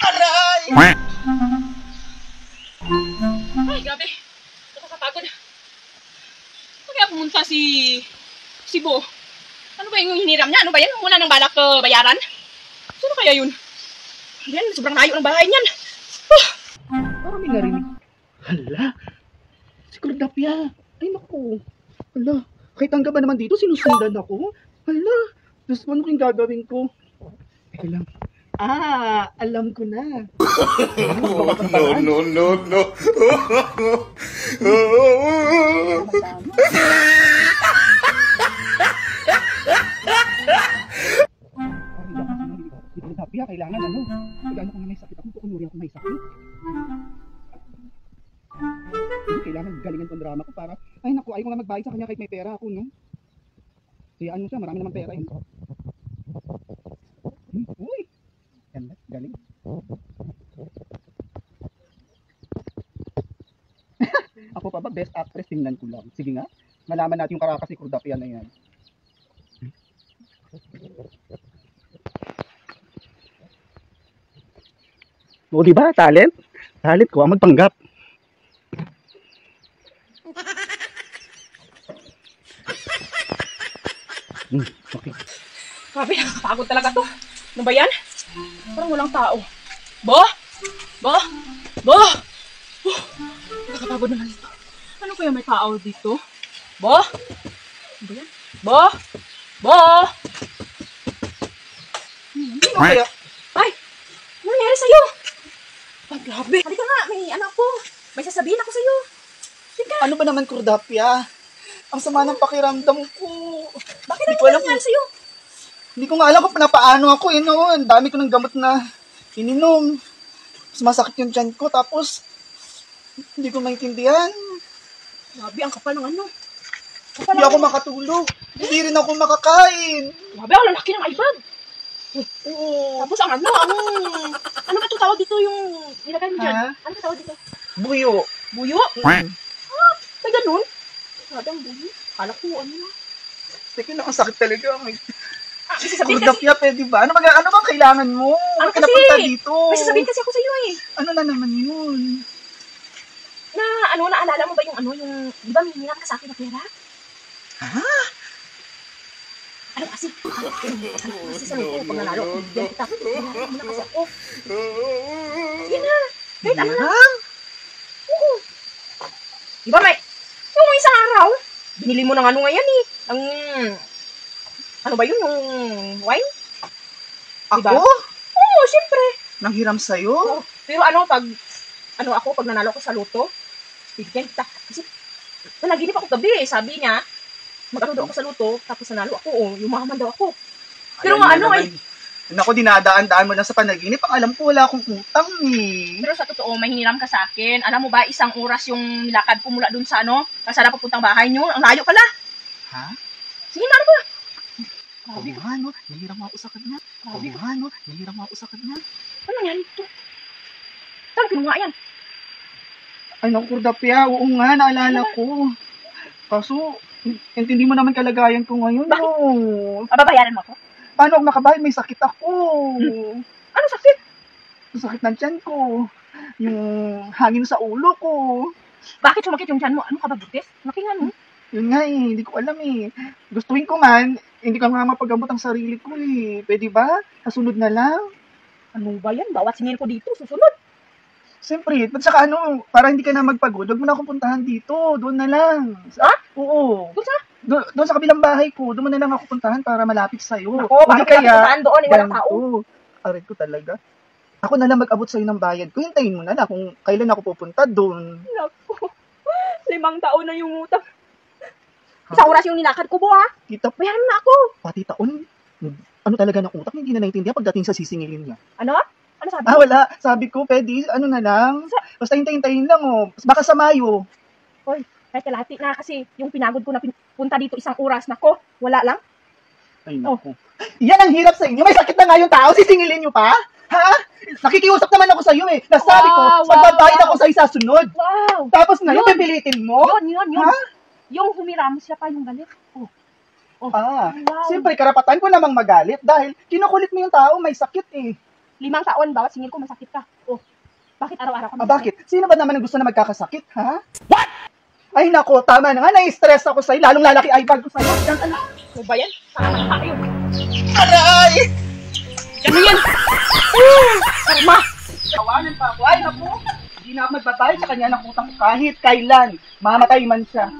Aray! Ay, grabe. Nakakapagod. Kaya pumunta si Bo. Ano ba yung hiniram niya? Ano ba yan? Wala nang balak bayaran? Sino kaya yun? Yan, sobrang layo ng bahay niyan. Parang may narinig. Hala, si Cordapia. Ay naku. Hala, kahit hanggang ba naman dito, sinusundan ako? Hala, Diyos mo, ano kyung gagawin ko? Teka lang. Alam ko na. No, no, no. Si Cordapia, kailangan ano? Kailangan ko na may sakit ako. Kukunurin ako may sakit. Kailangan galingan tong drama ko para, ay naku, ayaw ko nga magbayad sa kanya kahit may pera ako, no? Hayaan mo siya, marami naman pera yun. Uy! Ganda, galing. Ako pa ba, best actress, tingnan ko lang. Sige nga, malaman natin yung karakas ni Cordapia na yan. O diba, talent? Talent ko ang magpanggap. Okay. Grabe, nakakapagod talaga to. Ano ba yan? Parang walang tao. Bo? Bo? Bo? Nakakapagod naman ito. Ano kaya may tao dito? Bo? Ano ba yan? Bo? Bo? Sino kaya? Ay! Ano nangyari sa'yo? Ay, grabe. Halika nga, may ano ako. May sasabihin ako sa'yo. Halika. Ano ba naman, Cordapia? Ang sama ng pakiramdam ko. Bakit Hindi ano ko alam nangyari sa'yo? Hindi ko nga alam kung paano ako, Ang dami ko ng gamot na ininom. Sumasakit yung tiyan ko, tapos hindi ko maintindihan. Grabe, ang kapal ng ano. Hindi ako makatulog. Hindi rin ako makakain. Grabe, ang lalaki ng iPad. Oo. Tapos ang ano ba ito tawag dito yung nilagay mo dyan? Ha? Ano ba tawag dito? Buyo. Buyo? May ganun? Grabe ang buyo. Kala ko ano na. Teka lang, ang sakit talaga. May May sasabihin kasi. Cordapia, pwede ba? Ano bang kailangan mo? Ano Bakit ka kasi? napunta dito? May sasabihin kasi ako sa iyo eh. Ano na naman yun? Na ano, naalala mo ba yung di ba may hinirap ka sa akin na pera? Ha? Ano kasi sa loob ko pag nanalo, bigyan kita. Hinirap mo na kasi ako. Sige na. Kahit ano na. Hiram? Oo. Di ba may, yung isang araw, binili mo ng ano ngayon eh. Ano ba yun? Yung wine? Ako? Diba? Oo, syempre. Nanghiram sa'yo? Oo. Pero pag nanalo ako sa loto, bigyan kita. Kasi, nanaginip ako gabi eh. Sabi niya, mag-ano daw ako sa loto, tapos nanalo ako, yumaman daw ako. Pero nga Naku, dinadaan-daan mo lang sa panaginip. Ang alam ko, wala akong utang eh. Pero sa totoo, may hiniram ka sa akin. Alam mo ba, isang oras yung nilakad ko mula dun sa sa papuntang bahay niyo. Ang layo pala. Ha? Sige na, ano ba? Grabe Oo ka. nga, no? Nahiram ako sa kanya. Oo nga, no? Nahiram ako sa kanya. Ano yan ito? Saan kinuha yan? Ay, naku, Cordapia. Oo nga, naalala ko. Kaso, intindi mo naman kalagayan ko ngayon, Bakit? no? Mababayaran mo ako? Paano ako makabayad? May sakit ako. Ano sakit? Yung sakit ng tiyan ko. Yung hangin sa ulo ko. Bakit sumakit yung tiyan mo? Ano ka ba, butis? Nakingan mo? Yun nga eh, hindi ko alam eh. Gustuin ko man, hindi ko nga mapagamot ang sarili ko eh. Pwede ba? Kasunod na lang. Ano ba yan? Bawat singil ko dito, susunod. Siyempre, at saka para hindi ka na magpagod, huwag mo na akong puntahan dito. Doon na lang. Ha? Oo. Kung sa? Doon sa kabilang bahay ko, doon mo na lang ako puntahan para malapit sa'yo. Ako, bakit ka napuntahan doon? Walang tao. Aray ko talaga. Ako na lang mag-abot sa'yo ng bayad ko. Hintayin mo na lang kung kailan ako pupunta doon. Naku, 5 taon na yung utang. Isang oras yung nilakad ko, ha? Kita Bayaran mo na ako. pati taon. Ano talaga ng utak? Hindi na naintindihan pagdating sa sisingilin niya. Ano? Ano sabi? Wala. Sabi ko, pwede, ano na lang. Basta hintayin lang, oh. Baka sa Mayo. Hoy, kahit kalahati na kasi yung pinagod ko na punta dito 1 oras. Nako, wala lang. Ay, naku. Yan ang hirap sa inyo. May sakit na nga yung tao. Sisingilin niyo pa? Ha? Nakikiusap naman ako sa iyo eh. Nasabi ko, magbabayad ako sa isa sunod. Wow! Tapos ngayon, Yun. pipilitin mo? Yun. Ha? Yung humiram siya pa yung galit. Oh. Ah, Wow. siyempre, karapatan ko namang magalit dahil kinukulit mo yung tao, may sakit eh. 5 taon, bawat singil ko masakit ka. Oh, bakit araw-araw ka? Bakit? Sino ba naman ang gusto na magkakasakit, ha? What? Ay nako, tama na nga, nai-stress ako sa'yo, lalong lalaki iPad ko sa'yo. Diyan ka na. Ano ba yan? Tama tayo. Aray! Yan yan! Karma! Tawanan pa ako. Ay, naku. Hindi na ako magbabayad sa kanya ng utang ko kahit kailan. Mamatay man siya.